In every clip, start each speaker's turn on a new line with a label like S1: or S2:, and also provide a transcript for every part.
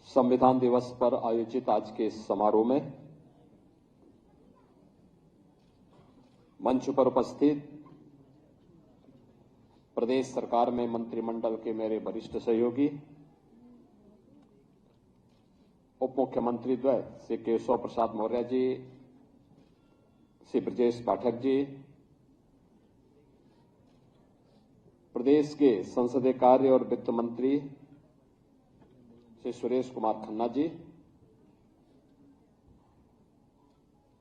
S1: संविधान दिवस पर आयोजित आज के समारोह में मंच पर उपस्थित प्रदेश सरकार में मंत्रिमंडल के मेरे वरिष्ठ सहयोगी, उप मुख्यमंत्री द्वय श्री केशव प्रसाद मौर्य जी, श्री ब्रजेश पाठक जी, प्रदेश के संसदीय कार्य और वित्त मंत्री श्री सुरेश कुमार खन्ना जी,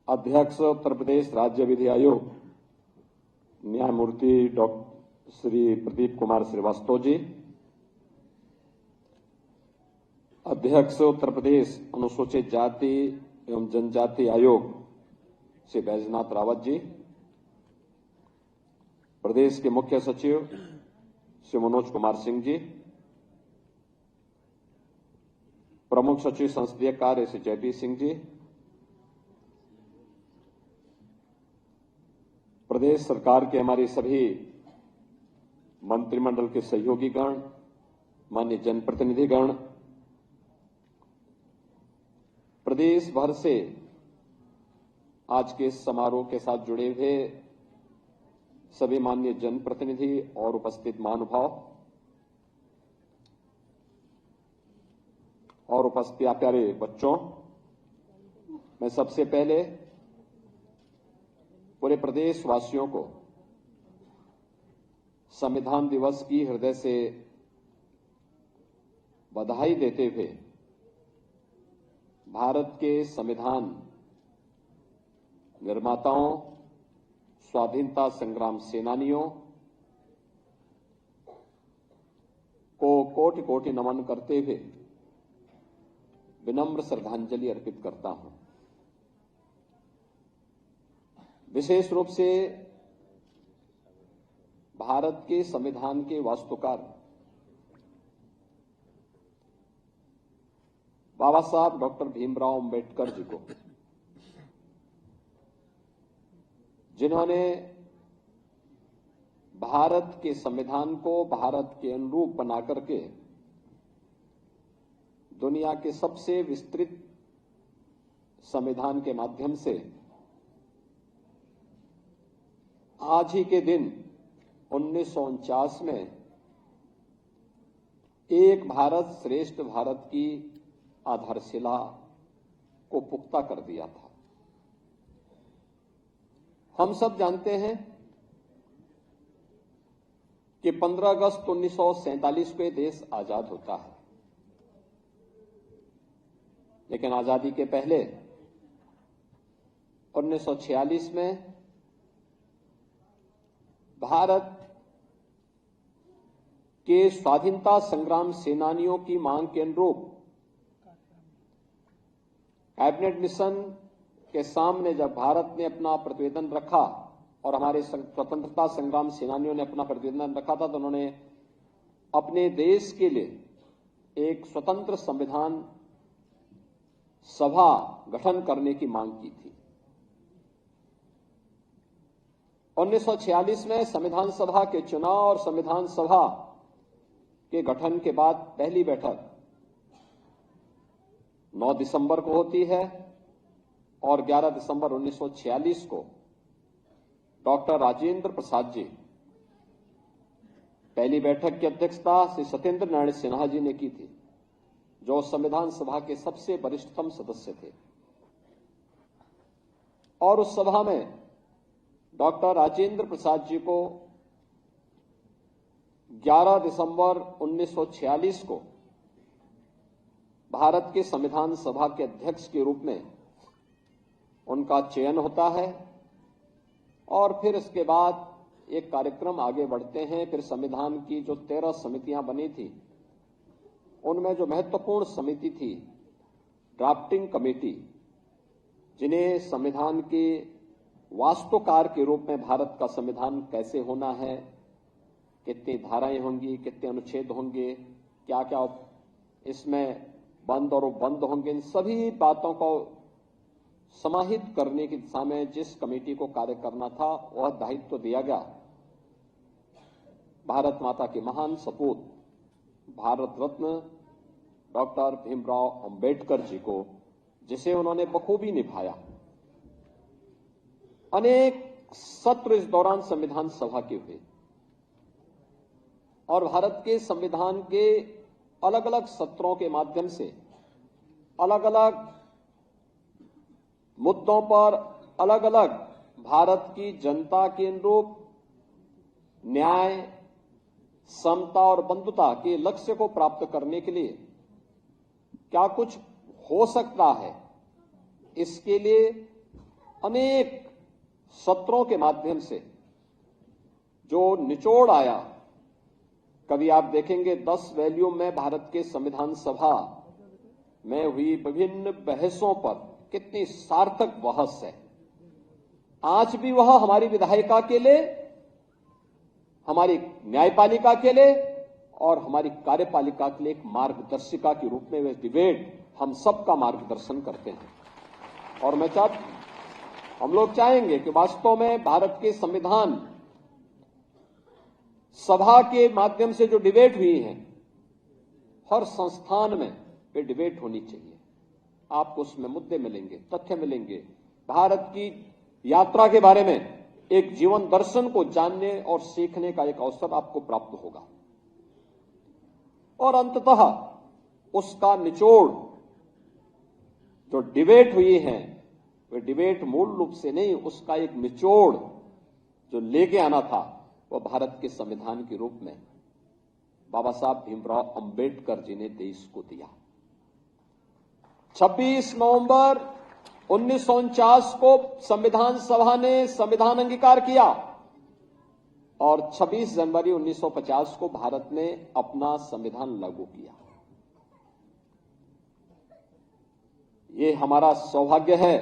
S1: अध्यक्ष उत्तर प्रदेश राज्य विधि आयोग न्यायमूर्ति डॉक्टर श्री प्रदीप कुमार श्रीवास्तव जी, अध्यक्ष उत्तर प्रदेश अनुसूचित जाति एवं जनजाति आयोग श्री बैजनाथ रावत जी, प्रदेश के मुख्य सचिव श्री मनोज कुमार सिंह जी, प्रमुख सचिव संसदीय कार्य श्री जयदीप सिंह जी, प्रदेश सरकार के हमारे सभी मंत्रिमंडल के सहयोगी गण, माननीय जनप्रतिनिधिगण, प्रदेश भर से आज के समारोह के साथ जुड़े हुए सभी माननीय जनप्रतिनिधि और उपस्थित महानुभाव और उपस्थित प्यारे बच्चों, मैं सबसे पहले पूरे प्रदेश वासियों को संविधान दिवस की हृदय से बधाई देते हुए भारत के संविधान निर्माताओं, स्वाधीनता संग्राम सेनानियों को कोटि कोटि नमन करते हुए विनम्र श्रद्धांजलि अर्पित करता हूं। विशेष रूप से भारत के संविधान के वास्तुकार बाबा साहब डॉक्टर भीमराव अंबेडकर जी को, जिन्होंने भारत के संविधान को भारत के अनुरूप बना करके दुनिया के सबसे विस्तृत संविधान के माध्यम से आज ही के दिन 1949 में एक भारत श्रेष्ठ भारत की आधारशिला को पुख्ता कर दिया था। हम सब जानते हैं कि 15 अगस्त 1947 को देश आजाद होता है, लेकिन आजादी के पहले 1946 में भारत के स्वाधीनता संग्राम सेनानियों की मांग के अनुरूप कैबिनेट मिशन के सामने जब भारत ने अपना प्रतिवेदन रखा और हमारे स्वतंत्रता संग्राम सेनानियों ने अपना प्रतिवेदन रखा था, तो उन्होंने अपने देश के लिए एक स्वतंत्र संविधान सभा गठन करने की मांग की थी। 1946 में संविधान सभा के चुनाव और संविधान सभा के गठन के बाद पहली बैठक 9 दिसंबर को होती है और 11 दिसंबर 1946 को डॉक्टर राजेंद्र प्रसाद जी, पहली बैठक की अध्यक्षता श्री सत्येंद्र नारायण सिन्हा जी ने की थी, जो संविधान सभा के सबसे वरिष्ठतम सदस्य थे। और उस सभा में डॉक्टर राजेंद्र प्रसाद जी को 11 दिसंबर 1946 को भारत के संविधान सभा के अध्यक्ष के रूप में उनका चयन होता है और फिर इसके बाद एक कार्यक्रम आगे बढ़ते हैं। फिर संविधान की जो 13 समितियां बनी थी, उनमें जो महत्वपूर्ण समिति थी ड्राफ्टिंग कमेटी, जिन्हें संविधान के वास्तुकार के रूप में भारत का संविधान कैसे होना है, कितनी धाराएं होंगी, कितने अनुच्छेद होंगे, क्या क्या इसमें बंद और उपबंद होंगे, इन सभी बातों को समाहित करने की दिशा में जिस कमेटी को कार्य करना था, वह दायित्व दिया गया भारत माता के महान सपूत भारत रत्न डॉक्टर भीमराव अंबेडकर जी को, जिसे उन्होंने बखूबी निभाया। अनेक सत्र इस दौरान संविधान सभा के हुए और भारत के संविधान के अलग अलग सत्रों के माध्यम से अलग अलग मुद्दों पर अलग अलग भारत की जनता के अनुरूप न्याय, समता और बंधुता के लक्ष्य को प्राप्त करने के लिए क्या कुछ हो सकता है, इसके लिए अनेक सत्रों के माध्यम से जो निचोड़ आया। कभी आप देखेंगे 10 वॉल्यूम में भारत के संविधान सभा में हुई विभिन्न बहसों पर कितनी सार्थक बहस है। आज भी वह हमारी विधायिका के लिए, हमारी न्यायपालिका के लिए और हमारी कार्यपालिका के लिए एक मार्गदर्शिका के रूप में वे डिबेट हम सबका मार्गदर्शन करते हैं। और हम लोग चाहेंगे कि वास्तव में भारत के संविधान सभा के माध्यम से जो डिबेट हुई है, हर संस्थान में वे डिबेट होनी चाहिए। आपको उसमें मुद्दे मिलेंगे, तथ्य मिलेंगे, भारत की यात्रा के बारे में एक जीवन दर्शन को जानने और सीखने का एक अवसर आपको प्राप्त होगा। और अंततः उसका निचोड़ जो डिबेट हुई है, वे डिबेट मूल रूप से नहीं, उसका एक निचोड़ जो लेके आना था, वह भारत के संविधान के रूप में बाबा साहब भीमराव अंबेडकर जी ने देश को दिया। 26 नवंबर 1949 को संविधान सभा ने संविधान अंगीकार किया और 26 जनवरी 1950 को भारत ने अपना संविधान लागू किया। ये हमारा सौभाग्य है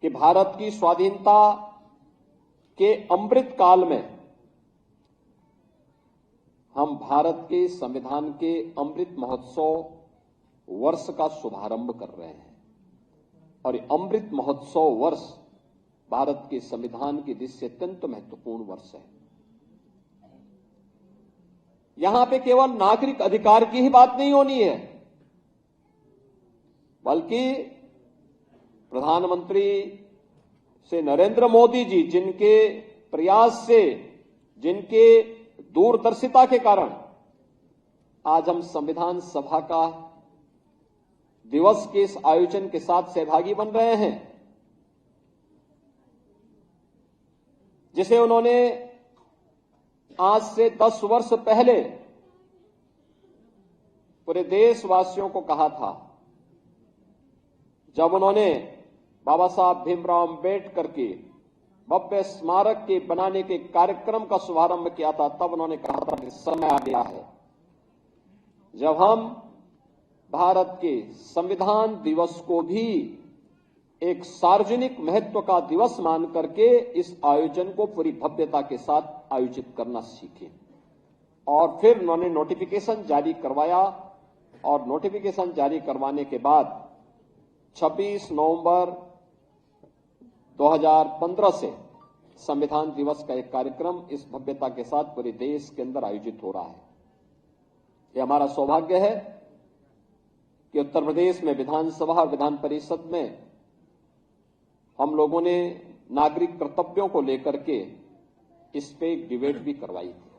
S1: कि भारत की स्वाधीनता के अमृत काल में हम भारत के संविधान के अमृत महोत्सव वर्ष का शुभारंभ कर रहे हैं। और ये अमृत महोत्सव वर्ष भारत के संविधान की दृष्टि से अत्यंत महत्वपूर्ण वर्ष है। यहां पे केवल नागरिक अधिकार की ही बात नहीं होनी है, बल्कि प्रधानमंत्री से नरेंद्र मोदी जी, जिनके प्रयास से, जिनके दूरदर्शिता के कारण आज हम संविधान सभा का दिवस के इस आयोजन के साथ सहभागी बन रहे हैं, जिसे उन्होंने आज से 10 वर्ष पहले पूरे देशवासियों को कहा था, जब उन्होंने बाबा साहब भीमराव अंबेडकर के भव्य स्मारक के बनाने के कार्यक्रम का शुभारंभ किया था। तब उन्होंने कहा था कि समय आ गया है जब हम भारत के संविधान दिवस को भी एक सार्वजनिक महत्व का दिवस मान करके इस आयोजन को पूरी भव्यता के साथ आयोजित करना सीखें। और फिर उन्होंने नोटिफिकेशन जारी करवाया और नोटिफिकेशन जारी करवाने के बाद 26 नवंबर 2015 से संविधान दिवस का एक कार्यक्रम इस भव्यता के साथ पूरे देश के अंदर आयोजित हो रहा है। यह हमारा सौभाग्य है कि उत्तर प्रदेश में विधानसभा और विधान परिषद में हम लोगों ने नागरिक कर्तव्यों को लेकर के इस पे एक डिबेट भी करवाई थी।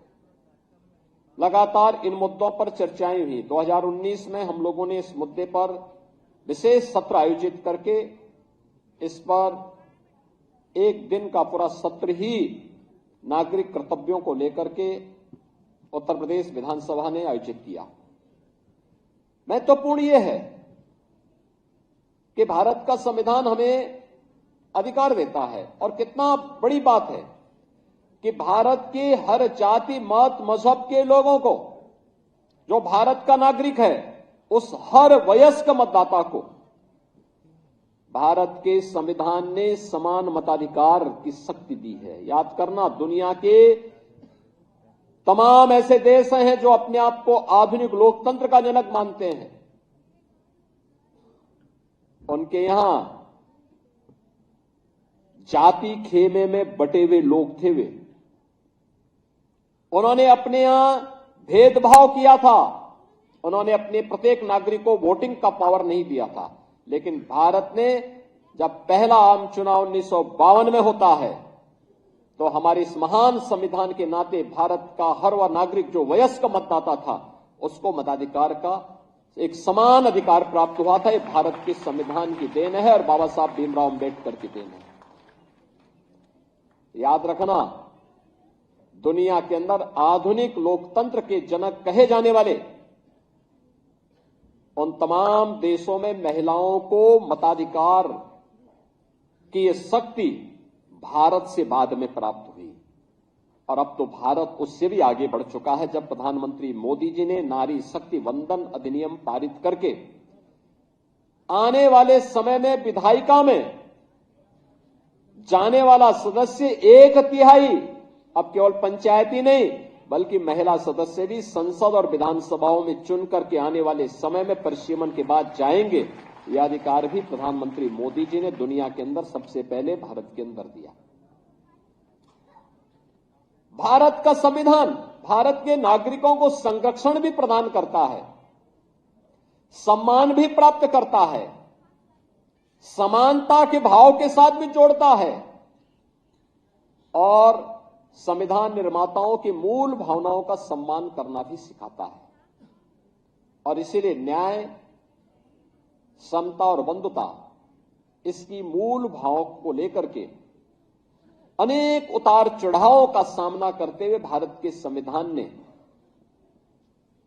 S1: लगातार इन मुद्दों पर चर्चाएं हुई। 2019 में हम लोगों ने इस मुद्दे पर विशेष सत्र आयोजित करके इस पर एक दिन का पूरा सत्र ही नागरिक कर्तव्यों को लेकर के उत्तर प्रदेश विधानसभा ने आयोजित किया। महत्वपूर्ण यह है कि भारत का संविधान हमें अधिकार देता है, और कितना बड़ी बात है कि भारत के हर जाति, मत, मजहब के लोगों को, जो भारत का नागरिक है, उस हर वयस्क मतदाता को भारत के संविधान ने समान मताधिकार की शक्ति दी है। याद करना, दुनिया के तमाम ऐसे देश हैं जो अपने आप को आधुनिक लोकतंत्र का जनक मानते हैं, उनके यहां जाति खेमे में बटे हुए लोग थे। वे उन्होंने अपने यहां भेदभाव किया था, उन्होंने अपने प्रत्येक नागरिक को वोटिंग का पावर नहीं दिया था। लेकिन भारत ने जब पहला आम चुनाव 1952 में होता है तो हमारे इस महान संविधान के नाते भारत का हर वह नागरिक जो वयस्क मतदाता था उसको मताधिकार का एक समान अधिकार प्राप्त हुआ था। ये भारत के संविधान की देन है और बाबा साहब भीमराव अम्बेडकर की देन है। याद रखना, दुनिया के अंदर आधुनिक लोकतंत्र के जनक कहे जाने वाले उन तमाम देशों में महिलाओं को मताधिकार की ये शक्ति भारत से बाद में प्राप्त हुई और अब तो भारत उससे भी आगे बढ़ चुका है। जब प्रधानमंत्री मोदी जी ने नारी शक्ति वंदन अधिनियम पारित करके आने वाले समय में विधायिका में जाने वाला सदस्य 1/3 अब केवल पंचायती नहीं बल्कि महिला सदस्य भी संसद और विधानसभाओं में चुन करके आने वाले समय में परिसीमन के बाद जाएंगे। यह अधिकार भी प्रधानमंत्री मोदी जी ने दुनिया के अंदर सबसे पहले भारत के अंदर दिया। भारत का संविधान भारत के नागरिकों को संरक्षण भी प्रदान करता है, सम्मान भी प्राप्त करता है, समानता के भाव के साथ भी जोड़ता है और संविधान निर्माताओं की मूल भावनाओं का सम्मान करना भी सिखाता है। और इसीलिए न्याय, समता और बंधुता इसकी मूल भाव को लेकर के अनेक उतार चढ़ावों का सामना करते हुए भारत के संविधान ने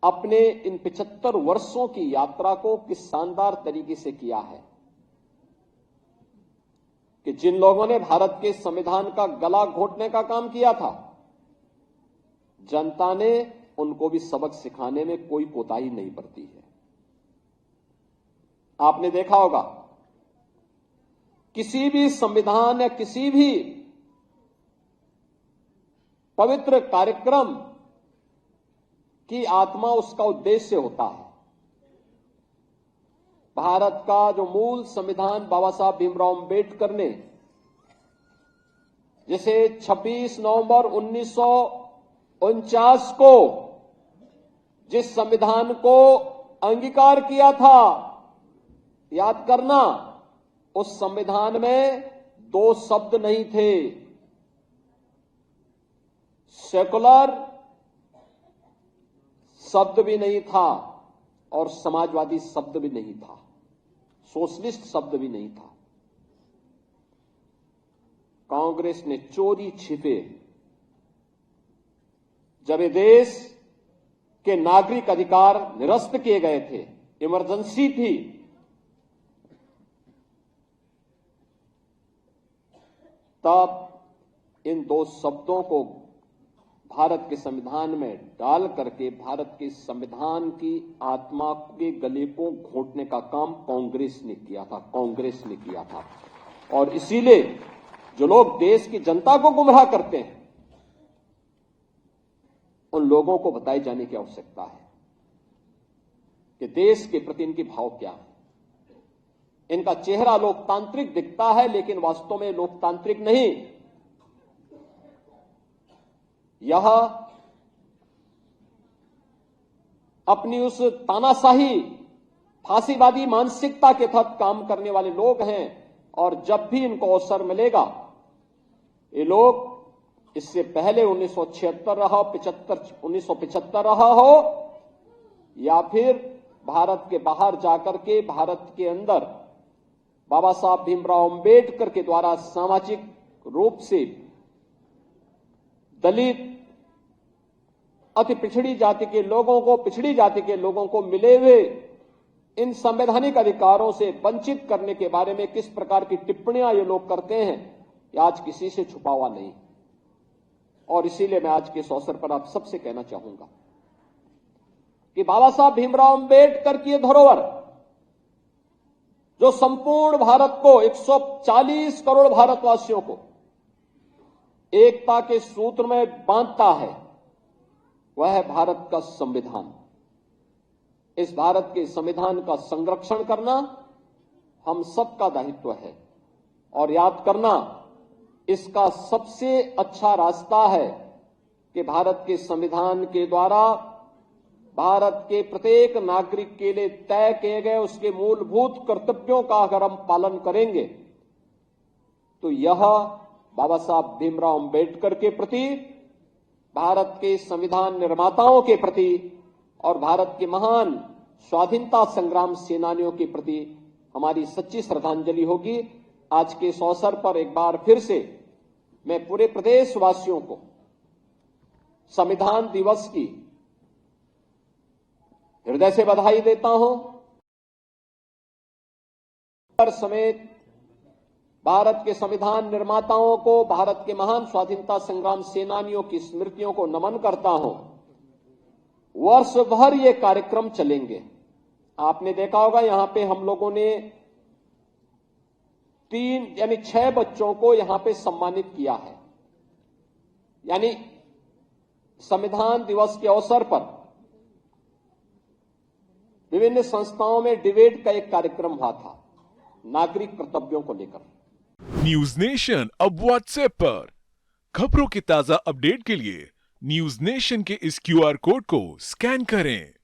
S1: अपने इन 75 वर्षों की यात्रा को किस शानदार तरीके से किया है कि जिन लोगों ने भारत के संविधान का गला घोटने का काम किया था, जनता ने उनको भी सबक सिखाने में कोई कोताही नहीं बरती है। आपने देखा होगा किसी भी संविधान या किसी भी पवित्र कार्यक्रम की आत्मा उसका उद्देश्य होता है। भारत का जो मूल संविधान बाबा साहब भीमराव अम्बेडकर ने जिसे 26 नवंबर 1949 को जिस संविधान को अंगीकार किया था, याद करना, उस संविधान में 2 शब्द नहीं थे, सेकुलर शब्द भी नहीं था और समाजवादी शब्द भी नहीं था, सोशलिस्ट शब्द भी नहीं था। कांग्रेस ने चोरी छिपे जब ये देश के नागरिक अधिकार निरस्त किए गए थे, इमरजेंसी थी, तब इन 2 शब्दों को भारत के संविधान में डाल करके भारत के संविधान की आत्मा के गले को घोंटने का काम कांग्रेस ने किया था। और इसीलिए जो लोग देश की जनता को गुमराह करते हैं उन लोगों को बताए जाने की आवश्यकता है कि देश के प्रति इनकी भाव क्या है। इनका चेहरा लोकतांत्रिक दिखता है लेकिन वास्तव में लोकतांत्रिक नहीं, यह अपनी उस तानाशाही फांसीवादी मानसिकता के तहत काम करने वाले लोग हैं। और जब भी इनको अवसर मिलेगा, ये लोग इससे पहले 1976 रहा, 1975 रहा हो या फिर भारत के बाहर जाकर के भारत के अंदर बाबा साहब भीमराव अम्बेडकर के द्वारा सामाजिक रूप से दलित, अति पिछड़ी जाति के लोगों को मिले हुए इन संवैधानिक अधिकारों से वंचित करने के बारे में किस प्रकार की टिप्पणियां ये लोग करते हैं, ये आज किसी से छुपा हुआ नहीं। और इसीलिए मैं आज के इस अवसर पर आप सबसे कहना चाहूंगा कि बाबा साहब भीमराव अम्बेडकर की धरोहर जो संपूर्ण भारत को, 140 करोड़ भारतवासियों को एकता के सूत्र में बांधता है, वह है भारत का संविधान। इस भारत के संविधान का संरक्षण करना हम सबका दायित्व है। और याद करना, इसका सबसे अच्छा रास्ता है कि भारत के संविधान के द्वारा भारत के प्रत्येक नागरिक के लिए तय किए गए उसके मूलभूत कर्तव्यों का अगर हम पालन करेंगे तो यह बाबा साहब भीमराव अंबेडकर के प्रति, भारत के संविधान निर्माताओं के प्रति और भारत के महान स्वाधीनता संग्राम सेनानियों के प्रति हमारी सच्ची श्रद्धांजलि होगी। आज के इस अवसर पर एक बार फिर से मैं पूरे प्रदेशवासियों को संविधान दिवस की हृदय से बधाई देता हूं। समेत भारत के संविधान निर्माताओं को, भारत के महान स्वाधीनता संग्राम सेनानियों की स्मृतियों को नमन करता हूं। वर्ष भर ये कार्यक्रम चलेंगे। आपने देखा होगा यहां पे हम लोगों ने 6 बच्चों को यहां पे सम्मानित किया है। यानी संविधान दिवस के अवसर पर विभिन्न संस्थाओं में डिबेट का एक कार्यक्रम हुआ था नागरिक कर्तव्यों को लेकर।
S2: न्यूज नेशन अब व्हाट्सएप पर खबरों के ताजा अपडेट के लिए न्यूज नेशन के इस QR कोड को स्कैन करें।